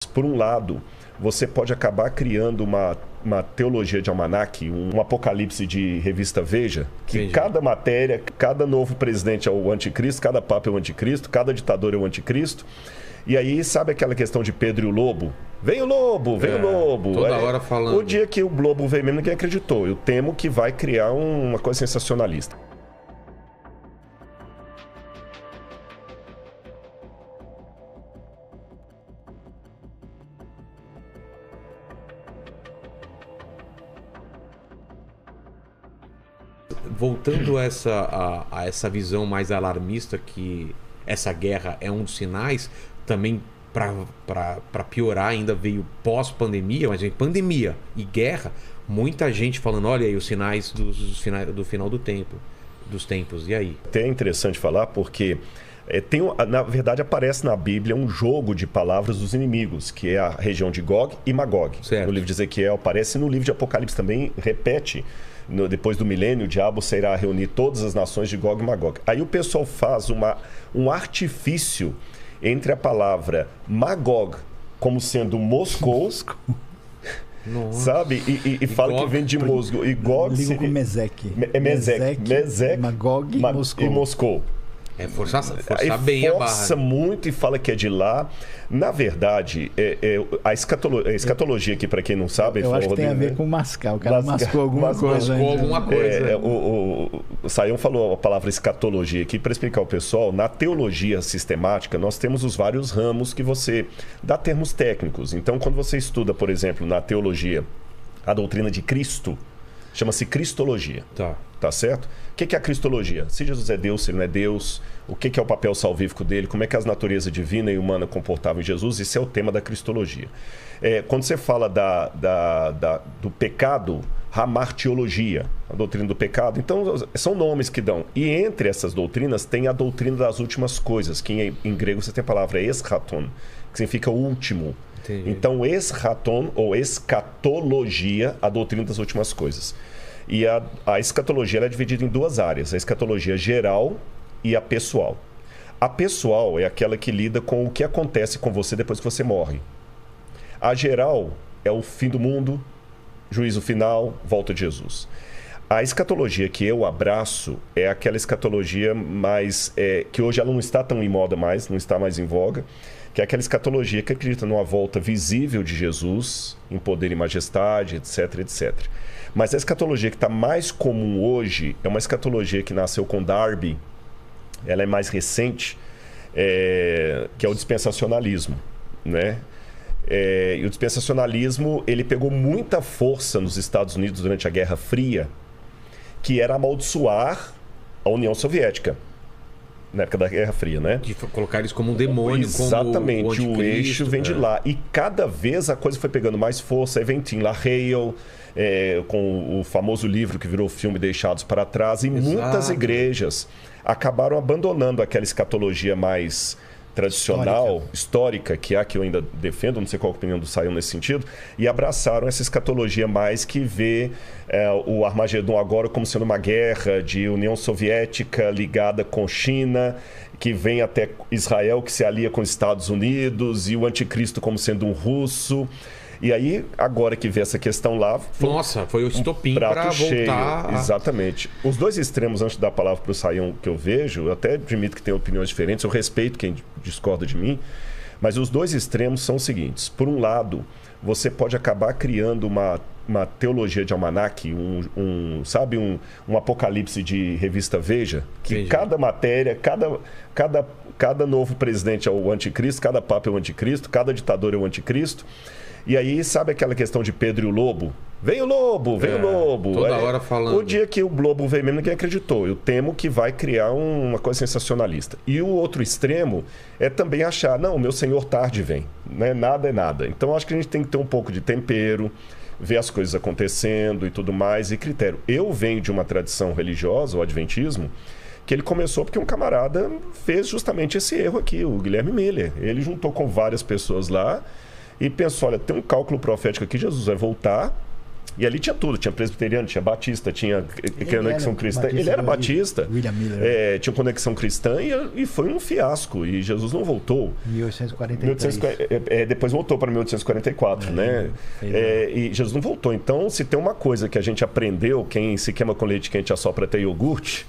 Por um lado, você pode acabar criando uma teologia de almanaque, um apocalipse de revista Veja, que Entendi. cada matéria, cada novo presidente é o anticristo, cada papa é o anticristo, cada ditador é o anticristo. E aí, sabe aquela questão de Pedro e o lobo? Vem o lobo, vem o lobo. Toda hora falando. O dia que o lobo veio mesmo, ninguém acreditou. Eu temo que vai criar uma coisa sensacionalista. Voltando a essa visão mais alarmista, que essa guerra é um dos sinais, também para piorar ainda veio pós-pandemia, mas em pandemia e guerra, muita gente falando, olha aí os sinais do final dos tempos, e aí? Até é interessante falar porque na verdade aparece na Bíblia um jogo de palavras dos inimigos, que é a região de Gog e Magog. Certo. No livro de Ezequiel aparece, no livro de Apocalipse também repete. Depois do milênio, o diabo será reunir todas as nações de Gog e Magog. Aí o pessoal faz um artifício entre a palavra Magog como sendo Moscou, sabe? E fala Gog, que vem de Moscou. E Gog ligo com Meseque. Mesec, Magog e Moscou. É forçar Aí bem a barra. força muito e fala que é de lá. Na verdade, a escatologia aqui, para quem não sabe... Eu acho que tem a ver com mascar. O cara mascou alguma coisa. Mascou alguma coisa. O Sayão falou a palavra escatologia aqui para explicar ao pessoal. Na teologia sistemática, nós temos os vários ramos que você dá termos técnicos. Então, quando você estuda, por exemplo, na teologia, a doutrina de Cristo, chama-se cristologia. Tá certo? O que é a cristologia? Se Jesus é Deus, se ele não é Deus, o que é o papel salvífico dele, como é que as naturezas divina e humana comportavam em Jesus, isso é o tema da cristologia. Quando você fala do pecado, hamartiologia, a doutrina do pecado, então são nomes que dão. E entre essas doutrinas tem a doutrina das últimas coisas, que em grego você tem a palavra eschaton, que significa último. Entendi. Então eschaton ou escatologia, a doutrina das últimas coisas. E a escatologia ela é dividida em duas áreas, a escatologia geral e a pessoal. A pessoal é aquela que lida com o que acontece com você depois que você morre. A geral é o fim do mundo, juízo final, volta de Jesus. A escatologia que eu abraço é aquela escatologia mais... que hoje ela não está tão em moda mais, não está mais em voga, que é aquela escatologia que acredita numa volta visível de Jesus, em poder e majestade, etc, etc. Mas a escatologia que está mais comum hoje é uma escatologia que nasceu com Darby, ela é mais recente, que é o dispensacionalismo, né? E o dispensacionalismo ele pegou muita força nos Estados Unidos durante a Guerra Fria, que era amaldiçoar a União Soviética. Na época da Guerra Fria, né? De colocar eles como um demônio. Exatamente, como o eixo vem de lá. E cada vez a coisa foi pegando mais força. Aí vem Tim LaHale, com o famoso livro que virou filme Deixados para Trás. E muitas igrejas acabaram abandonando aquela escatologia mais tradicional, histórica, que é a que eu ainda defendo, não sei qual a opinião do Sayão nesse sentido, e abraçaram essa escatologia mais que vê o Armagedon agora como sendo uma guerra de União Soviética ligada com China, que vem até Israel, que se alia com os Estados Unidos, e o anticristo como sendo um russo. E aí, agora que vê essa questão lá... Foi o estopim para voltar... Exatamente. Os dois extremos, antes de dar a palavra para o Sayão, que eu vejo, eu até admito que tem opiniões diferentes, eu respeito quem discorda de mim, mas os dois extremos são os seguintes. Por um lado, você pode acabar criando uma teologia de almanaque, um apocalipse de revista Veja, que Entendi. cada matéria, cada novo presidente é o anticristo, cada papa é o anticristo, cada ditador é o anticristo. E aí, sabe aquela questão de Pedro e o lobo? Vem o lobo, vem o lobo. Toda hora falando. O dia que o lobo veio mesmo, ninguém acreditou. Eu temo que vai criar uma coisa sensacionalista. E o outro extremo é também achar, não, o meu senhor tarde vem. Né? Nada é nada. Então, acho que a gente tem que ter um pouco de tempero, ver as coisas acontecendo e tudo mais, e critério. Eu venho de uma tradição religiosa, o adventismo, que ele começou porque um camarada fez justamente esse erro aqui, o Guilherme Miller. Ele juntou com várias pessoas lá e pensou, olha, tem um cálculo profético aqui, Jesus vai voltar E ali tinha tudo, tinha presbiteriano, tinha batista, tinha conexão cristã. Ele era batista, William Miller. tinha conexão cristã e foi um fiasco. E Jesus não voltou. 1843. Depois voltou para 1844, né? E Jesus não voltou. Então, se tem uma coisa que a gente aprendeu, quem se queima com leite quente assopra até iogurte,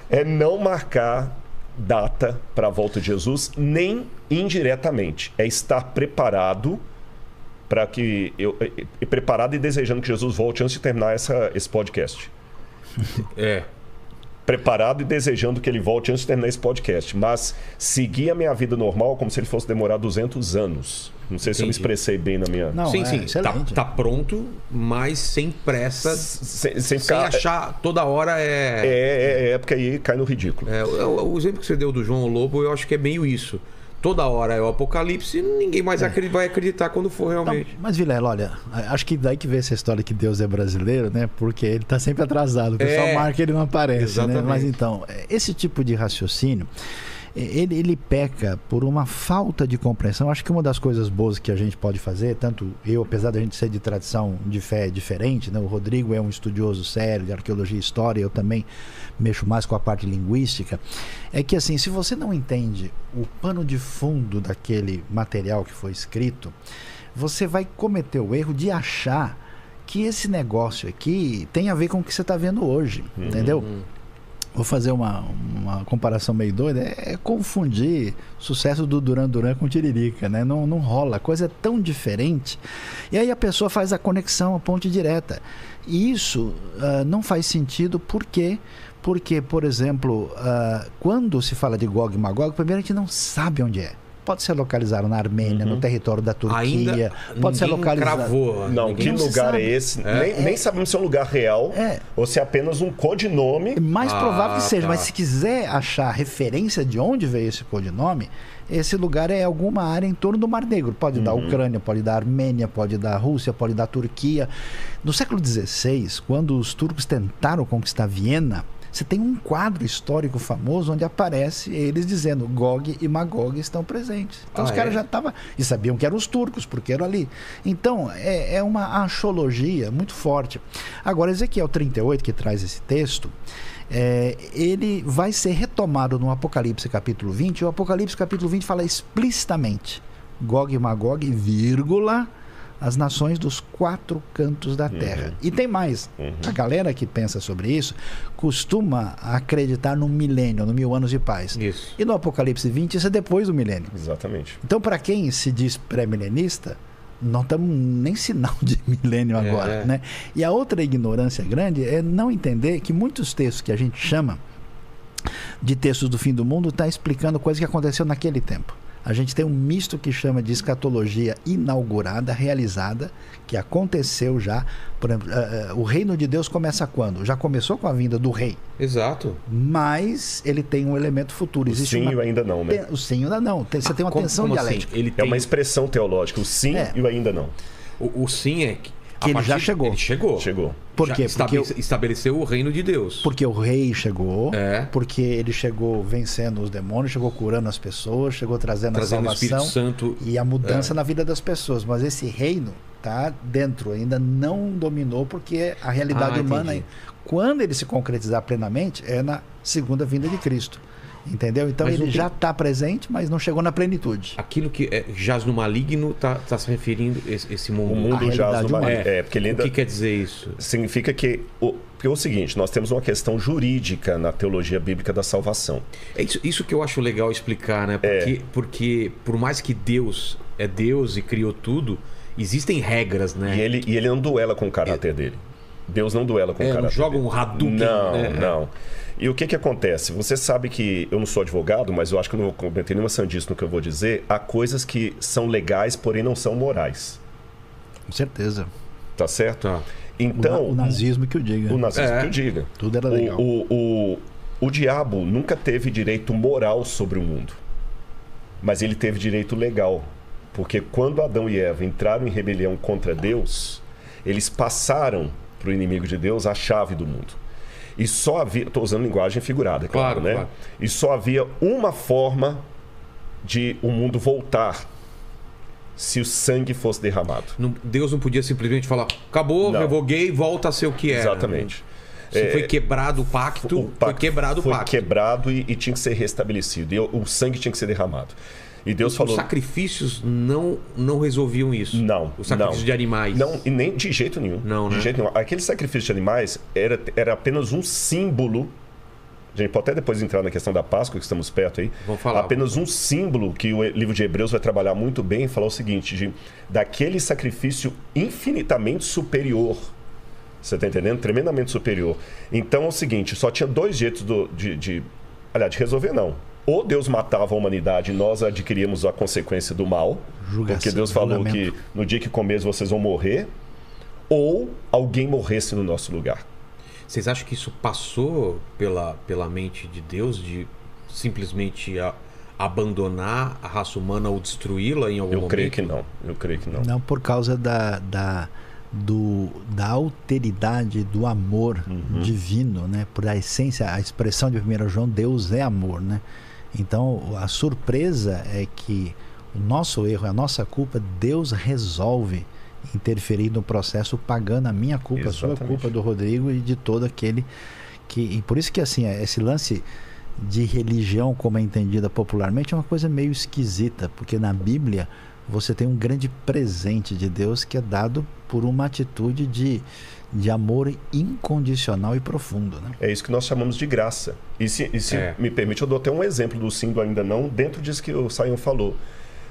é não marcar data para a volta de Jesus, nem indiretamente. É estar preparado para que preparado e desejando que Jesus volte antes de terminar esse podcast. Preparado e desejando que ele volte antes de terminar esse podcast. Mas seguir a minha vida normal como se ele fosse demorar 200 anos. Não sei se eu me expressei bem na minha... Não, sim. Tá pronto, mas sem pressa, sem achar toda hora porque aí cai no ridículo. O exemplo que você deu do João Lobo, eu acho que é meio isso. Toda hora é o apocalipse e ninguém mais vai acreditar quando for realmente. Não, mas, Vilela, olha, acho que daí que vem essa história que Deus é brasileiro, né? Porque ele está sempre atrasado. O pessoal marca e ele não aparece. Exatamente. Né? Mas então, esse tipo de raciocínio, ele peca por uma falta de compreensão. Acho que uma das coisas boas que a gente pode fazer, tanto eu, apesar da gente ser de tradição de fé diferente, né? O Rodrigo é um estudioso sério de arqueologia e história, eu também mexo mais com a parte linguística, é que assim, se você não entende o pano de fundo daquele material que foi escrito, você vai cometer o erro de achar que esse negócio aqui tem a ver com o que você está vendo hoje, entendeu? Vou fazer uma comparação meio doida, é confundir o sucesso do Duran Duran com Tiririca, né? Não rola, a coisa é tão diferente. E aí a pessoa faz a conexão, a ponte direta. E isso não faz sentido porque, por exemplo, quando se fala de Gog e Magog, primeiro a gente não sabe onde é. Pode ser localizado na Armênia, no território da Turquia. Ainda pode ser localizado. Cravou. Não, que lugar é esse? Nem sabemos se é um lugar real ou se é apenas um codinome. É mais provável que seja, mas se quiser achar referência de onde veio esse codinome, esse lugar é alguma área em torno do Mar Negro. Pode dar Ucrânia, pode dar Armênia, pode dar Rússia, pode dar Turquia. No século XVI, quando os turcos tentaram conquistar Viena, você tem um quadro histórico famoso onde aparece eles dizendo Gog e Magog estão presentes. Então os caras já estavam... E sabiam que eram os turcos, porque eram ali. Então, é uma axologia muito forte. Agora, Ezequiel 38, que traz esse texto, ele vai ser retomado no Apocalipse capítulo 20. E o Apocalipse capítulo 20 fala explicitamente Gog e Magog, vírgula, as nações dos 4 cantos da terra. E tem mais. A galera que pensa sobre isso costuma acreditar no milênio, no 1000 anos de paz. Isso. E no Apocalipse 20, isso é depois do milênio. Exatamente. Então, para quem se diz pré-milenista, não estamos nem sinal de milênio agora. Né? E a outra ignorância grande é não entender que muitos textos que a gente chama de textos do fim do mundo está explicando coisa que aconteceu naquele tempo. A gente tem um misto que chama de escatologia inaugurada, realizada, que aconteceu já. Por exemplo, o reino de Deus começa quando? Já começou com a vinda do rei. Exato. Mas ele tem um elemento futuro. Existe o sim e o ainda não, né? O sim e o ainda não. Você tem uma tensão dialética. Assim? É uma expressão teológica, o sim e o ainda não. O sim é que ele já chegou. Ele chegou. Por quê? Porque estabeleceu o reino de Deus. Porque o rei chegou, porque ele chegou vencendo os demônios, chegou curando as pessoas, chegou trazendo a salvação o Espírito Santo e a mudança na vida das pessoas. Mas esse reino está dentro, ainda não dominou, porque a realidade humana, quando ele se concretizar plenamente, é na segunda vinda de Cristo. Entendeu? Então ele já está presente, mas não chegou na plenitude. Aquilo que jaz no maligno está se referindo esse mundo. O mundo jaz no maligno. Porque ele ainda... O que quer dizer isso? Significa que... Porque é o seguinte, nós temos uma questão jurídica na teologia bíblica da salvação. É isso que eu acho legal explicar, né? Porque por mais que Deus é Deus e criou tudo, existem regras, né? E ele não duela com o caráter dele. Deus não duela com o caráter não joga dele. Um Hadouken. Não. E o que acontece? Você sabe que eu não sou advogado, mas eu acho que eu não vou cometer nenhuma sandice no que eu vou dizer. Há coisas que são legais, porém não são morais. Com certeza. Tá certo? Tá. Então, o nazismo que o diga. O nazismo que o diga. Tudo era legal. O diabo nunca teve direito moral sobre o mundo. Mas ele teve direito legal. Porque quando Adão e Eva entraram em rebelião contra Deus, eles passaram para o inimigo de Deus a chave do mundo. E só havia... Estou usando linguagem figurada, claro, né? Claro. E só havia uma forma de o mundo voltar se o sangue fosse derramado. Deus não podia simplesmente falar, acabou, Não. revoguei, volta a ser o que era. Exatamente. Se foi quebrado o pacto, foi quebrado o pacto. Foi quebrado e tinha que ser restabelecido. E o sangue tinha que ser derramado. E Deus falou... Os sacrifícios não resolviam isso? Não. Os sacrifícios de animais? Não, e nem de jeito nenhum. Não, né? De jeito nenhum. Aquele sacrifício de animais era apenas um símbolo. A gente pode até depois entrar na questão da Páscoa, que estamos perto aí. Vamos falar. Apenas um símbolo que o livro de Hebreus vai trabalhar muito bem, falar o seguinte, daquele sacrifício infinitamente superior. Você está entendendo? Tremendamente superior. Então é o seguinte, só tinha dois jeitos de resolver, não. Ou Deus matava a humanidade e nós adquiríamos a consequência do mal, porque Deus falou que no dia que comeres vocês vão morrer, ou alguém morresse no nosso lugar. Vocês acham que isso passou pela mente de Deus, de simplesmente abandonar a raça humana ou destruí-la em algum momento? Eu creio que não. Não, por causa da alteridade do amor divino, né? Por a essência, a expressão de 1 João, Deus é amor, né? Então, a surpresa é que o nosso erro, a nossa culpa, Deus resolve interferir no processo, pagando a minha culpa, Exatamente. A sua culpa, do Rodrigo e de todo aquele que... E por isso que, assim, esse lance de religião, como é entendida popularmente, é uma coisa meio esquisita, porque na Bíblia você tem um grande presente de Deus que é dado por uma atitude de amor incondicional e profundo, né? É isso que nós chamamos de graça. E se me permite, eu dou até um exemplo do sim, do ainda não, dentro disso que o Sayão falou.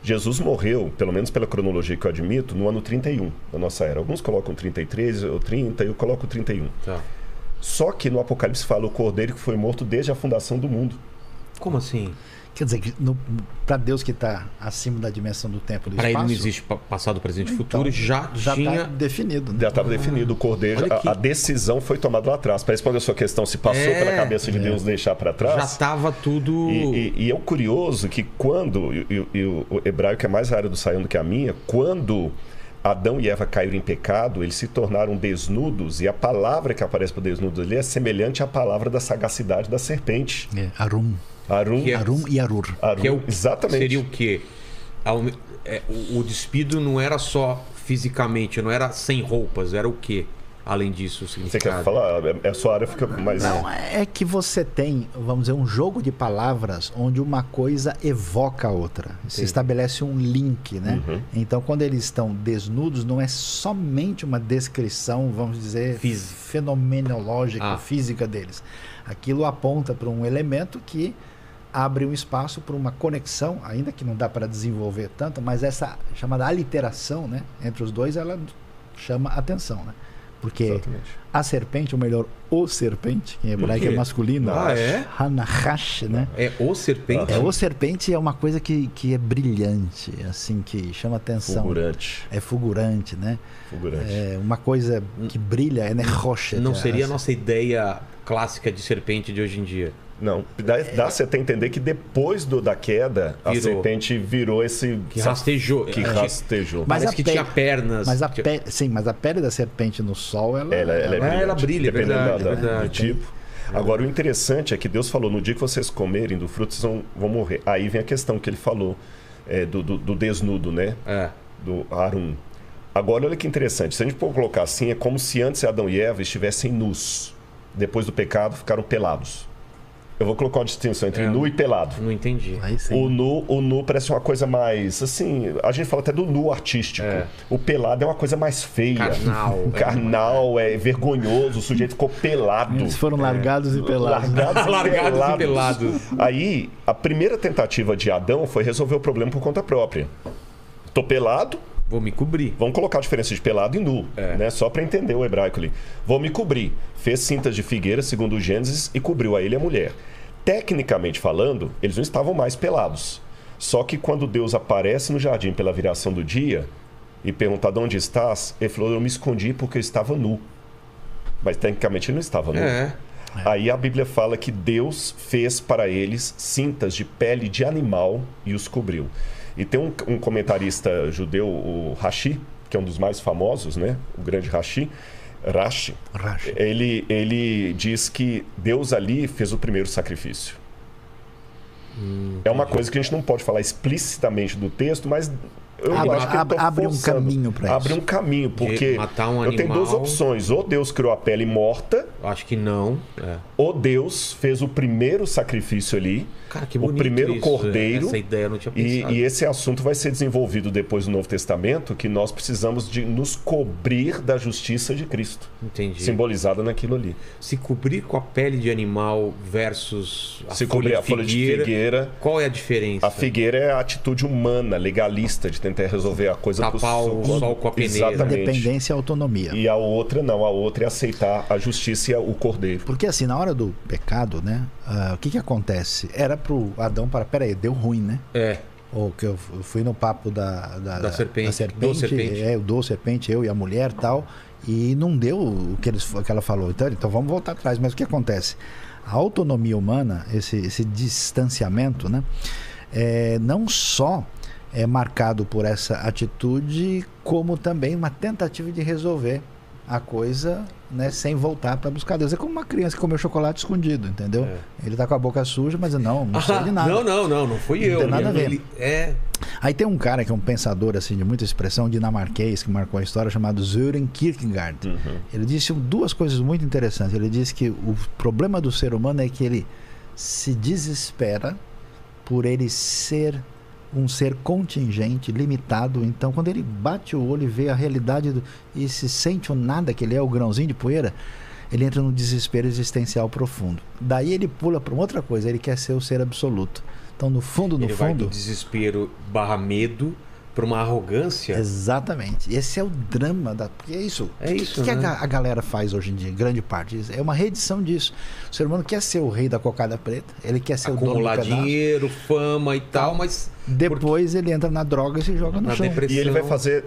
Jesus morreu, pelo menos pela cronologia que eu admito, no ano 31 da nossa era. Alguns colocam 33 ou 30, eu coloco 31. Tá. Só que no Apocalipse fala o cordeiro que foi morto desde a fundação do mundo. Como assim? Quer dizer, para Deus que está acima da dimensão do tempo e do Para espaço... ele não existe passado, presente e futuro, então, já tinha... está definido, né? Já estava definido o cordeiro, a decisão foi tomada lá atrás. Para responder a sua questão, se passou pela cabeça de Deus deixar para trás... Já estava tudo... E é o curioso que quando, e o hebraico é mais raro do Sayão do que a minha, quando Adão e Eva caíram em pecado, eles se tornaram desnudos, e a palavra que aparece para desnudos ali é semelhante à palavra da sagacidade da serpente. Arum. Arum, Arum e Arur. Que é exatamente. Seria o quê? O despido não era só fisicamente, não era sem roupas, era o quê? Além disso, o significado. Você quer falar? A sua área fica mais... Não, é que você tem, vamos dizer, um jogo de palavras onde uma coisa evoca a outra. Se estabelece um link, né? Então, quando eles estão desnudos, não é somente uma descrição, vamos dizer, fenomenológica, física deles. Aquilo aponta para um elemento que abre um espaço para uma conexão, ainda que não dá para desenvolver tanto, mas essa chamada aliteração, né, entre os dois, ela chama atenção, né? Porque exatamente. A serpente, ou melhor, o serpente, que em hebraico é masculino, Hanahash, né? É o serpente? O serpente é uma coisa que é brilhante, assim, que chama atenção. Fulgurante. É fulgurante, né? Fulgurante. É uma coisa que brilha, é rocha. Não seria a nossa ideia clássica de serpente de hoje em dia? Não, dá-se até entender que depois da queda, a serpente virou esse... Que rastejou. Mas parece que tinha pernas. Mas a pele da serpente no sol, ela brilha, é verdade. Do tipo. Agora, o interessante é que Deus falou, no dia que vocês comerem do fruto, vocês vão morrer. Aí vem a questão que ele falou, do desnudo, né? Do Arum. Agora, olha que interessante. Se a gente for colocar assim, é como se antes Adão e Eva estivessem nus. Depois do pecado, ficaram pelados. Eu vou colocar uma distinção entre nu e pelado. Não entendi. O nu parece uma coisa mais... Assim, a gente fala até do nu artístico. O pelado é uma coisa mais feia. Carnal, é vergonhoso. O sujeito ficou pelado. Eles foram largados e pelados. Largados e pelados. Aí, a primeira tentativa de Adão foi resolver o problema por conta própria. Tô pelado. Vou me cobrir. Vamos colocar a diferença de pelado e nu, né? Só para entender o hebraico ali. Vou me cobrir. Fez cintas de figueira, segundo o Gênesis, e cobriu a ele e a mulher. Tecnicamente falando, eles não estavam mais pelados. Só que quando Deus aparece no jardim pela viração do dia e pergunta de onde estás, ele falou, eu me escondi porque eu estava nu. Mas tecnicamente ele não estava nu. Aí a Bíblia fala que Deus fez para eles cintas de pele de animal e os cobriu. E tem um comentarista judeu, o Rashi, que é um dos mais famosos, né? O grande Rashi. Ele diz que Deus ali fez o primeiro sacrifício. É uma coisa que a gente não pode falar explicitamente do texto, mas Abre um caminho para isso. Abre um caminho, porque matar um eu tenho duas opções. Ou Deus criou a pele morta. Acho que não. Ou Deus fez o primeiro sacrifício ali. Cara, que bonito o primeiro isso. cordeiro. Essa ideia eu não tinha pensado. E esse assunto vai ser desenvolvido depois no Novo Testamento, que nós precisamos de nos cobrir da justiça de Cristo. Entendi. Simbolizada naquilo ali. Se cobrir com a pele de animal versus a folha de figueira. Qual é a diferença? A figueira é a atitude humana, legalista, de tentar resolver a coisa tapar o sol com a peneira. Exatamente. Independência e autonomia. E a outra não, a outra é aceitar a justiça e o cordeiro. Porque assim, na hora do pecado, né? O que acontece? Era pro Adão para... Peraí, deu ruim, né? Ou que eu fui no papo da serpente. Do serpente, eu e a mulher e tal. E não deu o que ela falou. Então vamos voltar atrás. Mas o que acontece? A autonomia humana, esse distanciamento, né? Não só é marcado por essa atitude, como também uma tentativa de resolver a coisa, né, sem voltar para buscar Deus. É como uma criança que comeu chocolate escondido, entendeu? Ele tá com a boca suja, mas não sei de nada. Não fui eu. Não tem nada a ver. Aí tem um cara que é um pensador assim, de muita expressão, dinamarquês, que marcou a história, chamado Søren Kierkegaard. Ele disse duas coisas muito interessantes. Ele disse que o problema do ser humano é que ele se desespera por ele ser um ser contingente, limitado. Então, quando ele bate o olho e vê a realidade e se sente o nada que ele é, o grãozinho de poeira, ele entra num desespero existencial profundo. Daí ele pula para uma outra coisa, ele quer ser o ser absoluto. Então, no fundo... Ele vai do desespero / medo para uma arrogância. Exatamente. Esse é o drama da... Porque é isso. O que a galera faz hoje em dia, grande parte? É uma reedição disso. O ser humano quer ser o rei da cocada preta, ele quer ser o dono do pedaço. Acumular dinheiro, fama e tal, mas... Depois ele entra na droga e se joga no chão. Depressão. E ele vai fazer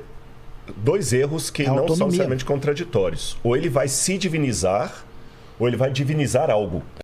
dois erros que não são necessariamente contraditórios. Ou ele vai se divinizar, ou ele vai divinizar algo.